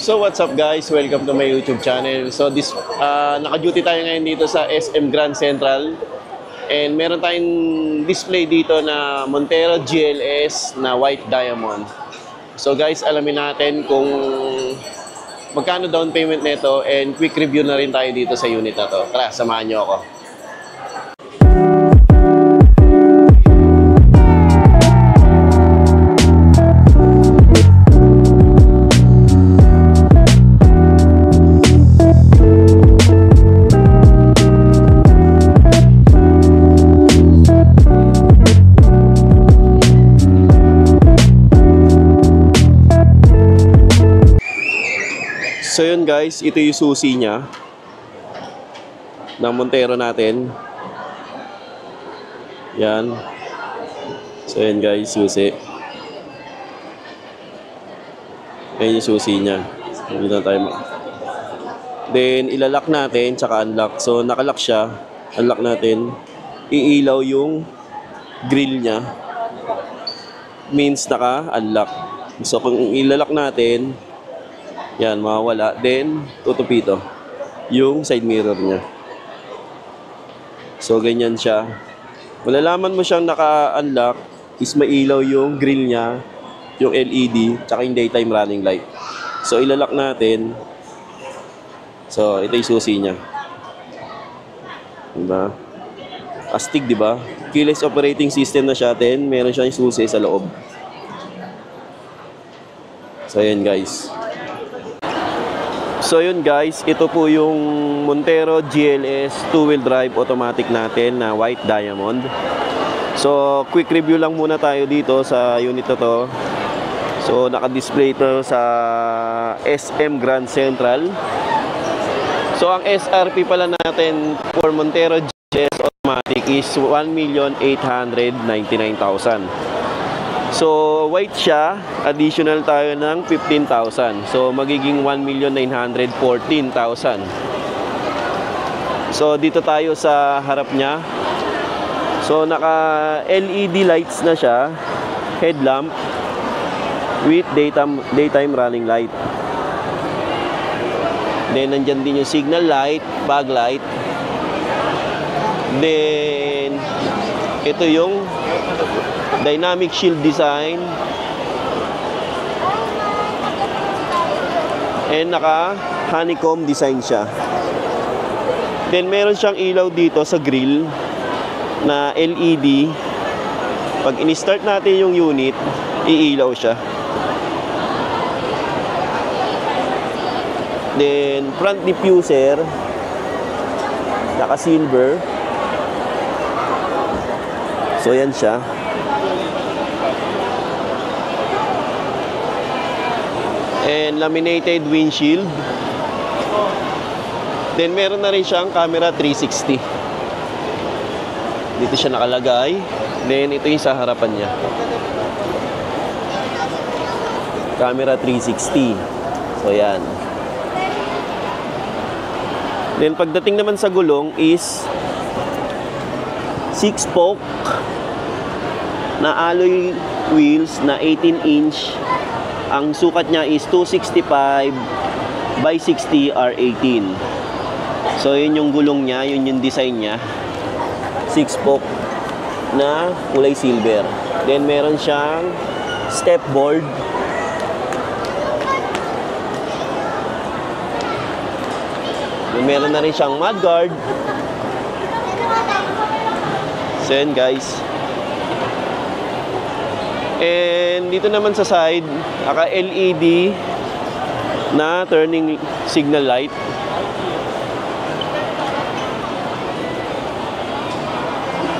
So what's up guys? Welcome to my YouTube channel. So naka-duty tayo ngayon dito sa SM Grand Central. And meron tayong display dito na Montero GLS na white diamond. So guys, alamin natin kung magkano down payment nito and quick review na rin tayo dito sa unit na to. Tara, samahan nyo ako. So yun guys, ito yung susi niya ng Montero natin. Yan. So yun guys, susi. Yan yung susi niya. Dito tayo. Then ilalock natin, tsaka unlock. So nakalock siya. Unlock natin. Iilaw yung grill niya. Means naka-unlock. So kung ilalock natin, yan, mawawala. Then, tutupito yung side mirror niya. So, ganyan siya. Malalaman mo siyang naka-unlock is mailaw yung grill niya, yung LED, tsaka yung daytime running light. So, ilalock natin. So, ito yung susi niya. Diba? Astig, diba? Keyless operating system na siya. Then, meron siya yung susi sa loob. So, ayan guys. So yun guys, ito po yung Montero GLS 2-wheel drive automatic natin na white diamond. So quick review lang muna tayo dito sa unit na to. So naka-display ito sa SM Grand Central. So ang SRP pala natin for Montero GLS automatic is 1,899,000. So, white siya, additional tayo ng 15,000. So, magiging 1,914,000. So, dito tayo sa harap niya. So, naka-LED lights na siya, headlamp with daytime running light. Then, nandyan din yung signal light, fog light. Then, ito yung dynamic shield design and naka honeycomb design siya. Then meron siyang ilaw dito sa grill na LED. Pag in-start natin yung unit, iilaw siya. Then front diffuser naka silver. So yan siya. And laminated windshield. Then meron na rin siyang camera 360. Dito siya nakalagay. Then ito yung sa harapan niya. Camera 360. So yan. Then pagdating naman sa gulong is 6-spoke na alloy wheels na 18-inch. Ang sukat niya is 265 by 60 R18. So yun yung gulong niya, yun yung design niya. 6-spoke na kulay silver. Then meron siyang step board. Then meron na rin siyang mudguard. So yun guys. And dito naman sa side, naka-LED na turning signal light.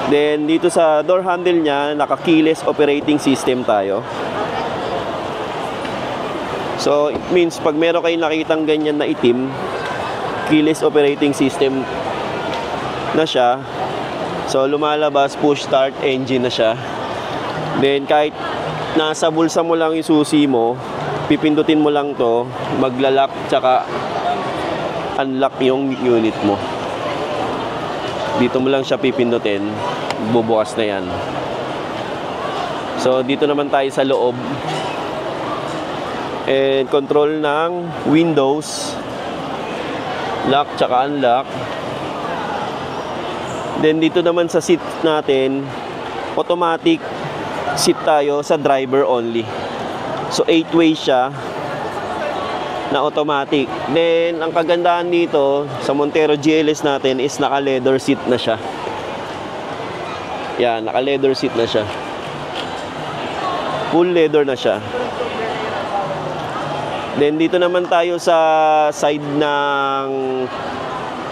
Then dito sa door handle niya, naka-keyless operating system tayo. So it means pag meron kayong nakitang ganyan na itim, keyless operating system na siya. So lumalabas push start engine na siya. Then kahit nasa bulsa mo lang yung susi mo, pipindutin mo lang to, maglalak tsaka unlock yung unit mo. Dito mo lang siya pipindutin, bubukas na yan. So dito naman tayo sa loob. And control ng windows, lock tsaka unlock. Then dito naman sa seat natin, automatic seat tayo sa driver only. So 8-way siya na automatic. Then ang kagandahan dito sa Montero GLS natin is naka leather seat na siya. Yan, naka leather seat na siya. Full leather na siya. Then dito naman tayo sa side ng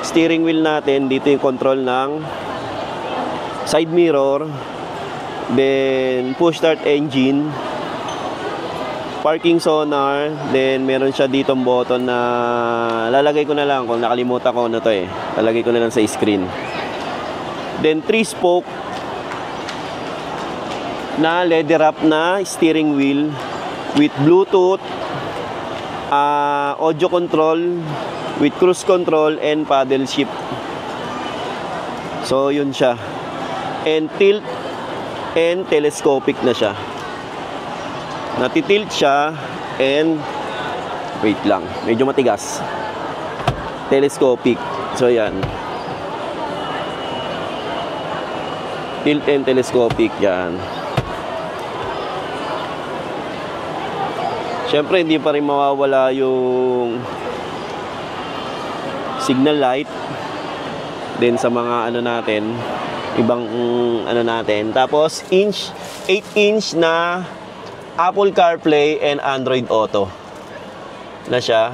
steering wheel natin. Dito yung control ng side mirror. Then push start engine, parking sonar. Then meron siya ditong button na lalagay ko na lang kung nakalimutan ko ano to eh. Lalagay ko na lang sa screen. Then 3-spoke na leather wrap na steering wheel with Bluetooth, audio control with cruise control and paddle shift. So yun siya. And tilt and telescopic na siya. Natitilt siya and wait lang, medyo matigas. Telescopic. So yan. Tilt and telescopic yan. Siyempre, hindi pa rin mawawala yung signal light. Then sa mga ano natin, ibang ano natin. Tapos 8-inch na Apple CarPlay and Android Auto na siya.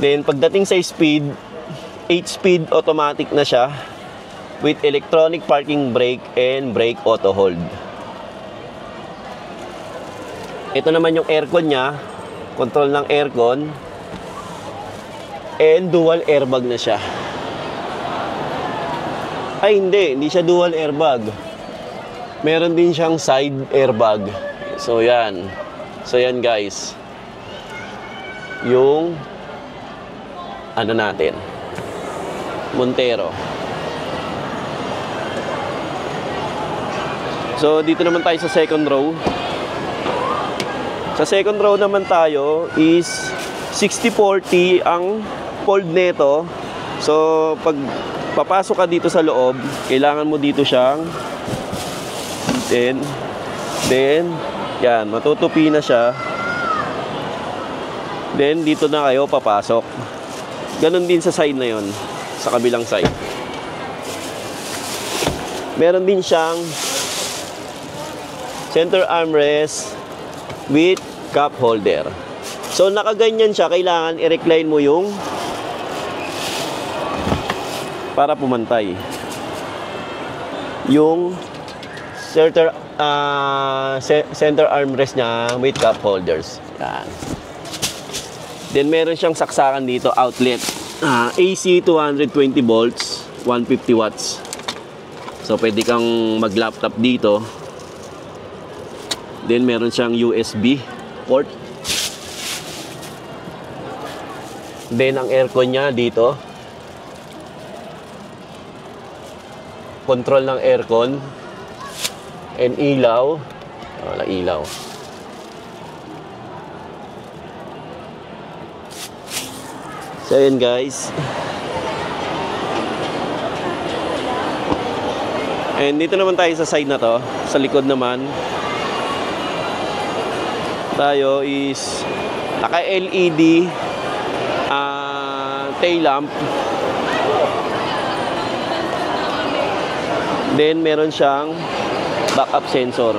Then pagdating sa speed, 8-speed automatic na siya with electronic parking brake and brake auto hold. Ito naman yung aircon niya, control ng aircon, and dual airbag na siya. Ay hindi siya dual airbag. Meron din siyang side airbag. So yan. So yan guys. Yung ano natin, Montero. So dito naman tayo sa second row. Sa second row naman tayo is 60/40 ang fold nito. So pag papasok ka dito sa loob, kailangan mo dito siyang then yan, matutupi na siya. Then dito na kayo papasok. Ganon din sa side na yon, sa kabilang side. Meron din siyang center armrest with cup holder. So nakaganyan siya, kailangan i-recline mo yung para pumantay yung center armrest niya with cup holders. Yan. Then meron siyang saksakan dito, outlet, AC 220 volts 150 watts. So pwede kang mag-laptop dito. Then meron siyang USB port. Then ang aircon niya dito, control ng aircon and ilaw. Wala ilaw. So yun guys. And dito naman tayo sa side na to. Sa likod naman tayo is naka LED tail lamp. Then meron siyang backup sensor.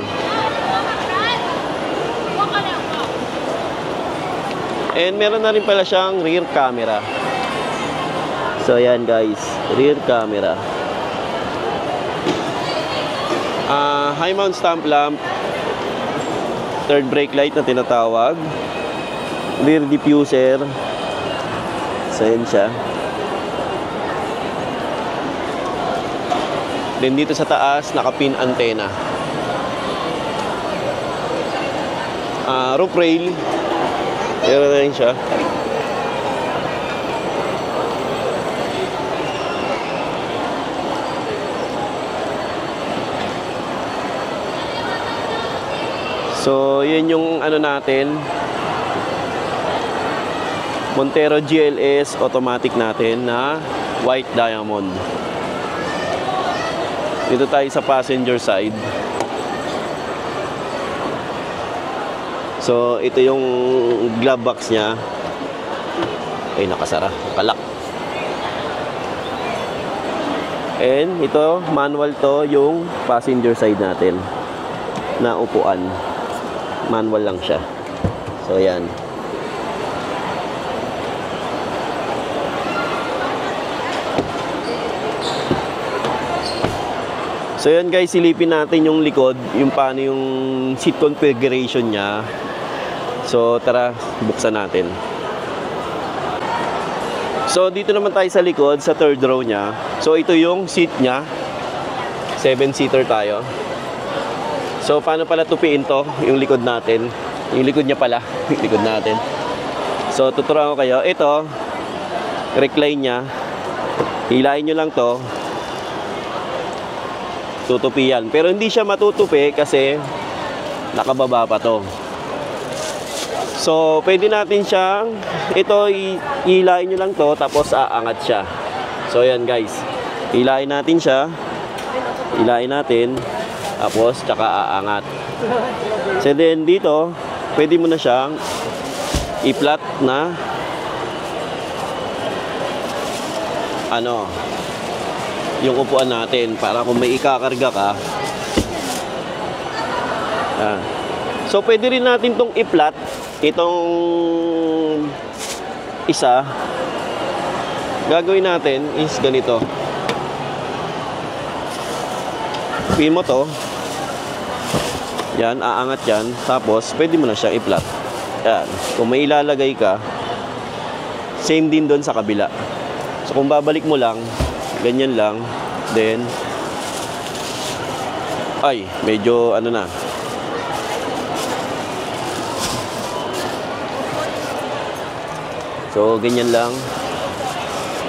And meron na rin pala siyang rear camera. So yan guys, rear camera. High mount stump lamp, third brake light na tinatawag, rear diffuser. So yan siya. Then dito sa taas, naka-pin antenna. Roof rail. Meron na rin siya. So, yun yung ano natin, Montero GLS automatic natin na white diamond. Dito tayo sa passenger side. So, ito yung glove box niya. Ay, nakasara. Kalak. And ito, manual to yung passenger side natin na upuan. Manual lang siya. So, yan. So, yan guys, silipin natin yung likod, yung paano yung seat configuration niya. So, tara, buksan natin. So, dito naman tayo sa likod, sa third row niya. So, ito yung seat niya. 7-seater tayo. So, paano pala tupiin to? Yung likod natin. Yung likod niya pala. Yung likod natin. So, tuturuan ko kayo. Ito, recline niya. Hilain nyo lang to. Tutupi yan. Pero hindi siya matutupi kasi nakababa pa to. So, pwede natin siyang, ito, hilain nyo lang to, tapos aangat siya. So, yan guys. Hilain natin siya. Hilain natin. Tapos, tsaka aangat. So, then dito, pwede mo na siyang i-flat na ano, yung upuan natin para kung may ikakarga ka. So, pwede rin natin tong i-flat. Itong isa, gagawin natin is ganito. Pin mo to. Yan, aangat yan. Tapos, pwede mo na siyang i-flat. Yan. Kung may ilalagay ka, same din doon sa kabila. So, kung babalik mo lang, ganyan lang. Then, ay, medyo ano na. So, ganyan lang.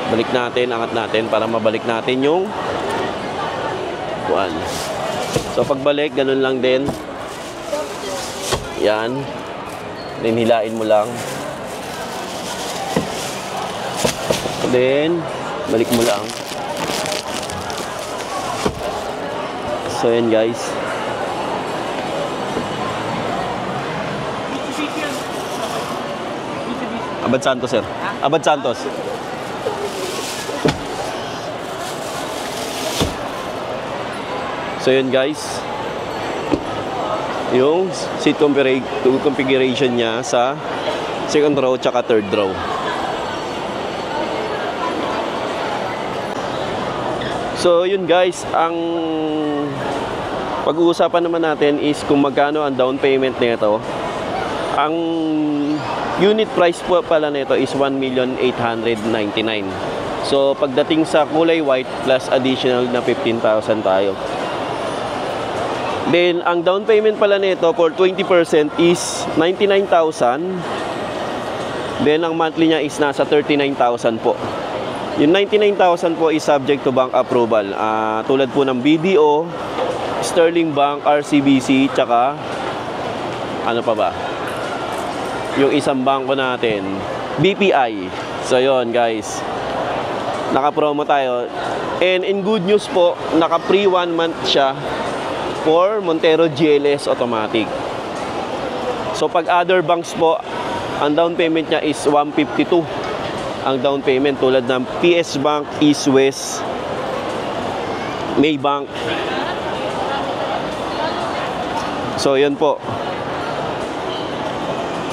Balik natin, angat natin para mabalik natin yung upuan. So, pagbalik, ganun lang din. Yan. Then, hilain mo lang. Then, balik mo lang. So, yan guys. Abad Santos, sir. Abad Santos. So, yun guys. Yung seat configuration niya sa second row tsaka third row. So, yun guys. Ang pag-uusapan naman natin is kung magkano ang down payment nito. Ang unit price po pala nito is 1,899,000. So, pagdating sa kulay white plus additional na 15,000 tayo. Then, ang down payment pala nito for 20% is 99,000. Then, ang monthly niya is nasa 39,000 po. Yung 99,000 po is subject to bank approval. Tulad po ng BDO, Sterling Bank, RCBC, tsaka ano pa ba? Yung isang bangko natin, BPI. So, yon guys. Naka-promo tayo. And in good news po, naka-free 1 month siya for Montero GLS automatic. So, pag other banks po, ang down payment niya is 152. Ang down payment tulad ng PS Bank, East West, Maybank. So, yan po.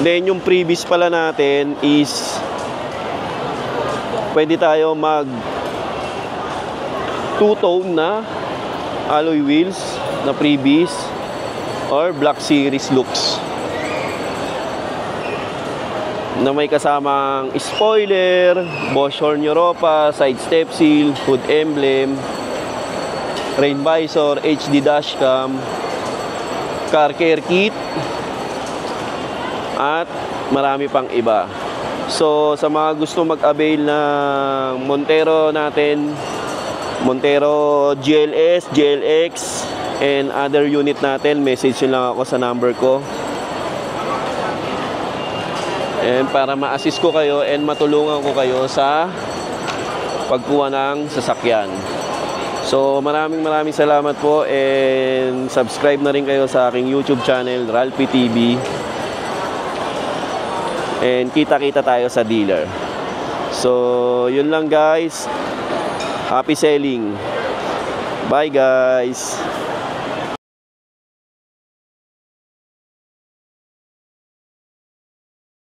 Then, yung previous pala natin is pwede tayo mag two-tone na alloy wheels na previous or Black Series looks na may kasamang spoiler, Bosch Horn Europa, side step seal, hood emblem, rain visor, HD dashcam, car care kit, at marami pang iba. So, sa mga gusto mag-avail ng Montero natin, Montero GLS, GLX, and other unit natin, message nyo lang ako sa number ko. And para ma-assist ko kayo and matulungan ko kayo sa pagkuha ng sasakyan. So maraming salamat po, and subscribe na rin kayo sa aking YouTube channel, Ralphy TV. And kita-kita tayo sa dealer. So yun lang guys. Happy selling. Bye guys.